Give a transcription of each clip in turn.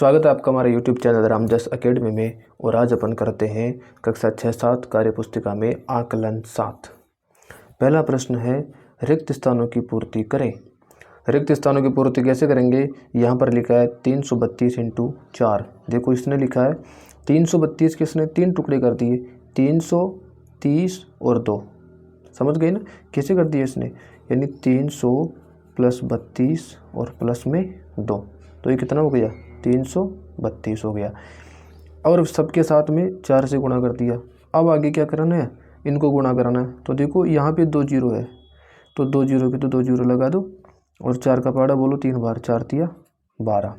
स्वागत है आपका हमारे YouTube चैनल रामजस एकेडमी में। और आज अपन करते हैं कक्षा 6-7 कार्य पुस्तिका में आकलन 7। पहला प्रश्न है, रिक्त स्थानों की पूर्ति करें। रिक्त स्थानों की पूर्ति कैसे करेंगे? यहाँ पर लिखा है 332 × 4। देखो इसने लिखा है 332 के इसने 3 टुकड़े कर दिए, 330 और 2। समझ गए ना कैसे कर दिए इसने? यानी 300 + 32 और प्लस में 2, तो ये कितना हो गया? 332 हो गया। और सबके साथ में 4 से गुणा कर दिया। अब आगे क्या करना है? इनको गुणा कराना है। तो देखो यहाँ पे 2 जीरो है, तो 2 जीरो के तो 2 जीरो लगा दो और 4 का पहाड़ा बोलो 3 बार, 4 तिया 12।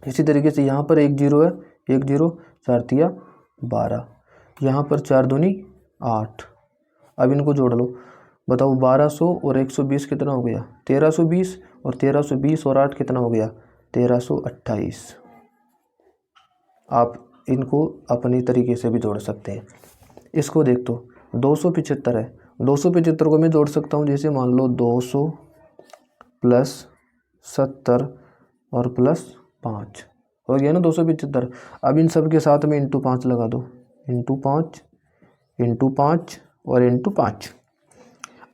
इसी तरीके से यहाँ पर 1 जीरो है, 1 जीरो 4 तिया 12। यहाँ पर 4 दूनी 8। अब इनको जोड़ लो, बताओ 1200 और 120 कितना हो गया? 1320। और 1320 और 8 कितना हो गया? 1328। आप इनको अपनी तरीके से भी जोड़ सकते हैं। इसको देख तो 275 है, 275 को मैं जोड़ सकता हूँ। जैसे मान लो 200 + 70 और +5 हो गया ना 275। अब इन सब के साथ में ×5 लगा दो, ×5 ×5 और ×5।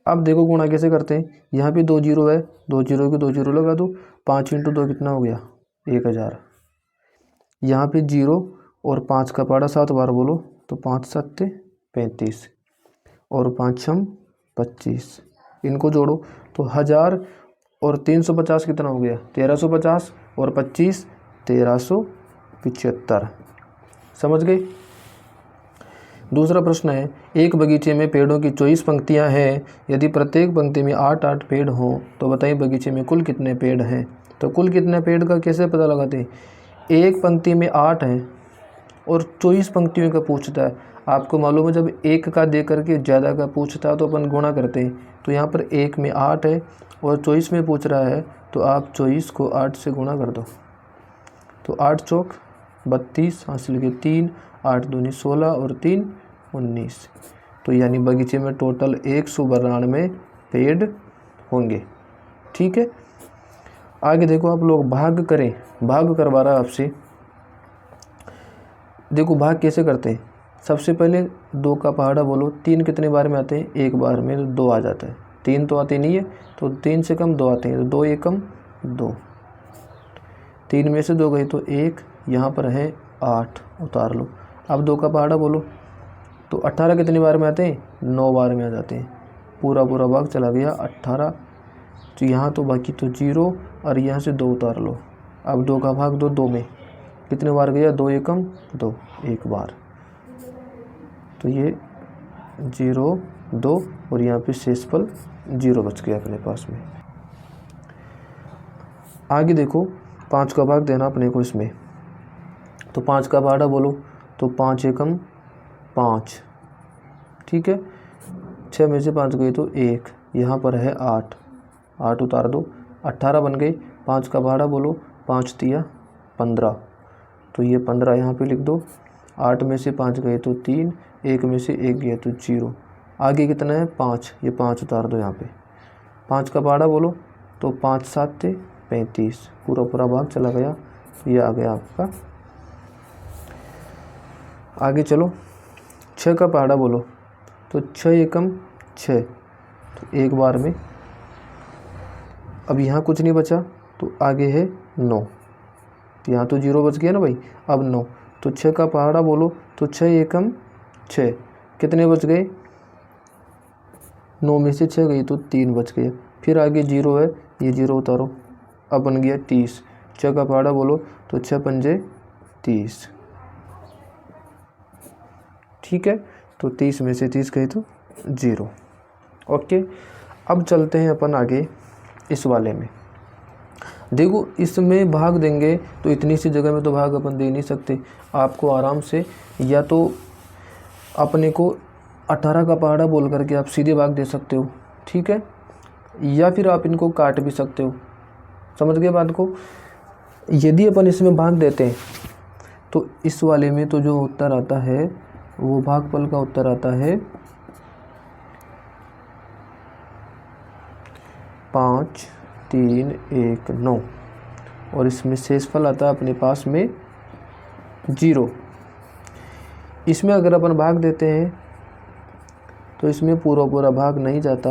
अब देखो गुणा कैसे करते हैं। यहाँ पे 2 जीरो है, 2 जीरो के 2 जीरो लगा दो, 5 × 2 कितना हो गया? 1000। यहाँ पे 0 और 5 का पहाड़ा 7 बार बोलो, तो 5 × 7 = 35 और 5 × 6 = 25। इनको जोड़ो तो 1000 और 350 कितना हो गया? 1350 और 25 1375। समझ गए? दूसरा प्रश्न है, एक बगीचे में पेड़ों की 24 पंक्तियां हैं। यदि प्रत्येक पंक्ति में 8-8 पेड़ हों तो बताइए बगीचे में कुल कितने पेड़ हैं। तो कुल कितने पेड़ का कैसे पता लगाते हैं? एक पंक्ति में 8 हैं और 24 पंक्तियों का पूछता है। आपको मालूम है जब एक का दे करके ज़्यादा का पूछता है तो अपन गुणा करते हैं। तो यहाँ पर एक में 8 है और 24 में पूछ रहा है, तो आप 24 को 8 से गुणा कर दो। तो 8 चौक 32, हासिल के 3, 8 दूनी 16 और 3 19। तो यानी बगीचे में टोटल 192 पेड़ होंगे। ठीक है, आगे देखो आप लोग भाग करें। भाग करवा रहा है आपसे। देखो भाग कैसे करते हैं। सबसे पहले 2 का पहाड़ा बोलो, 3 कितने बार में आते हैं? एक बार में, तो 2 आ जाता है। 3 तो आते नहीं है, तो 3 से कम 2 आते हैं, तो 2 एकम 2। 3 में से 2 गई तो 1, यहाँ पर है 8, उतार लो। अब 2 का पहाड़ा बोलो, तो 18 कितनी बार में आते हैं? 9 बार में आ जाते हैं। पूरा भाग चला गया 18। तो यहाँ तो बाकी तो 0 और यहाँ से 2 उतार लो। अब 2 का भाग 2 में कितने बार गया? 2 एकम 2, 1 बार। तो ये 0 2 और यहाँ पे शेषफल 0 बच गया अपने पास में। आगे देखो 5 का भाग देना अपने को इसमें। तो 5 का पहाड़ा बोलो, तो 5 एकम 5। ठीक है, 6 में से 5 गई तो 1, यहाँ पर है 8, 8 उतार दो, 18 बन गई। 5 का पहाड़ा बोलो, 5 तिया 15, तो ये 15 यहाँ पे लिख दो। 8 में से 5 गए तो 3, 1 में से 1 गया तो 0। आगे कितना है? 5, ये 5 उतार दो यहाँ पे। 5 का पहाड़ा बोलो, तो 5 × 7 = 35। पूरा भाग चला गया, ये आ गया आपका। आगे चलो 6 का पहाड़ा बोलो, तो 6 एकम 6, तो एक बार में। अब यहाँ कुछ नहीं बचा, तो आगे है 9, तो यहाँ तो 0 बच गया ना भाई। अब 9, तो 6 का पहाड़ा बोलो, तो 6 एकम 6, कितने बच गए? 9 में से 6 गई तो 3 बच गए। फिर आगे 0 है, ये 0 उतारो, अब बन गया 30। 6 का पहाड़ा बोलो, तो 6 × 5 = 30। ठीक है, तो 30 में से 30 गए तो 0। ओके, अब चलते हैं अपन आगे इस वाले में। देखो इसमें भाग देंगे तो इतनी सी जगह में तो भाग अपन दे नहीं सकते। आपको आराम से या तो अपने को 18 का पहाड़ा बोल करके आप सीधे भाग दे सकते हो। ठीक है, या फिर आप इनको काट भी सकते हो। समझ गए बात को? यदि अपन इसमें भाग देते हैं तो इस वाले में तो जो उत्तर आता है वो भागफल का उत्तर आता है 5, 3, 1, 9। और इसमें शेषफल आता है अपने पास में 0। इसमें अगर अपन भाग देते हैं तो इसमें पूरा भाग नहीं जाता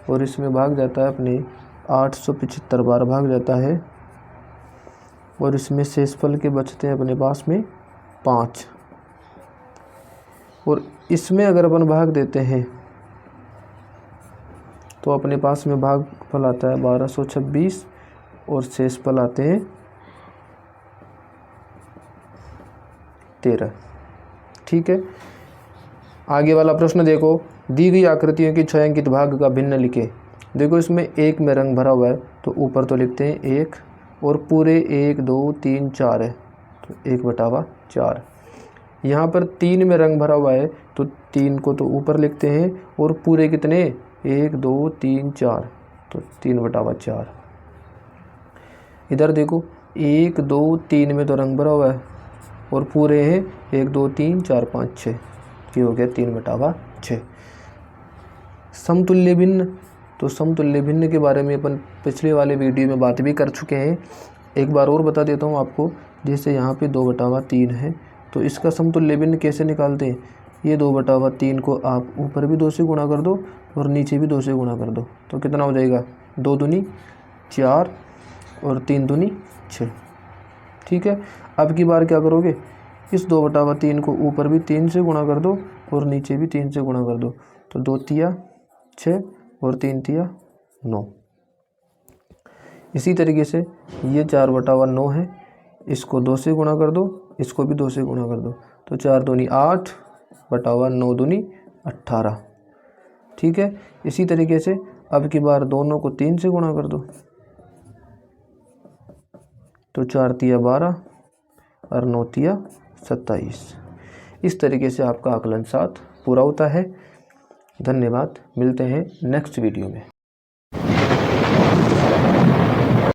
और इसमें भाग जाता है अपने 875 बार भाग जाता है और इसमें शेषफल के बचते हैं अपने पास में 5। और इसमें अगर अपन भाग देते हैं तो अपने पास में भागफल आता है 1226 और शेषफल आते हैं 13। ठीक है, आगे वाला प्रश्न देखो, दी गई आकृतियों की छायांकित भाग का भिन्न लिखे। देखो इसमें 1 में रंग भरा हुआ है तो ऊपर तो लिखते हैं 1 और पूरे 1 2 3 4 है तो 1/4। यहाँ पर 3 में रंग भरा हुआ है तो 3 को तो ऊपर लिखते हैं और पूरे कितने 1 2 3 4 तो 3/4। इधर देखो 1 2 3 में तो रंग भरा हुआ है और पूरे हैं 1 2 3 4 5 6, ये हो गया 3/6। समतुल्य भिन्न, तो समतुल्य भिन्न के बारे में अपन पिछले वाले वीडियो में बात भी कर चुके हैं। एक बार और बता देता हूँ आपको। जैसे यहाँ पे 2/3 है तो इसका समतुल्य भिन्न कैसे निकालते हैं। ये 2/3 को आप ऊपर भी 2 से गुणा कर दो और नीचे भी 2 से गुणा कर दो तो कितना हो जाएगा 2 दूनी 4 और 3 दूनी 6। ठीक है, अब की बार क्या करोगे, इस 2/3 को ऊपर भी 3 से गुणा कर दो और नीचे भी 3 से गुणा कर दो तो 2 तिया 6 और 3 तिया 9। इसी तरीके से ये 4/9 है, इसको 2 से गुणा कर दो, इसको भी 2 से गुणा कर दो तो 4 दूनी 8 बटावा 9 दूनी 18। ठीक है, इसी तरीके से अब की बार दोनों को 3 से गुणा कर दो तो 4 तिया 12 और 9 तिया 27। इस तरीके से आपका आकलन 7 पूरा होता है। धन्यवाद, मिलते हैं नेक्स्ट वीडियो में।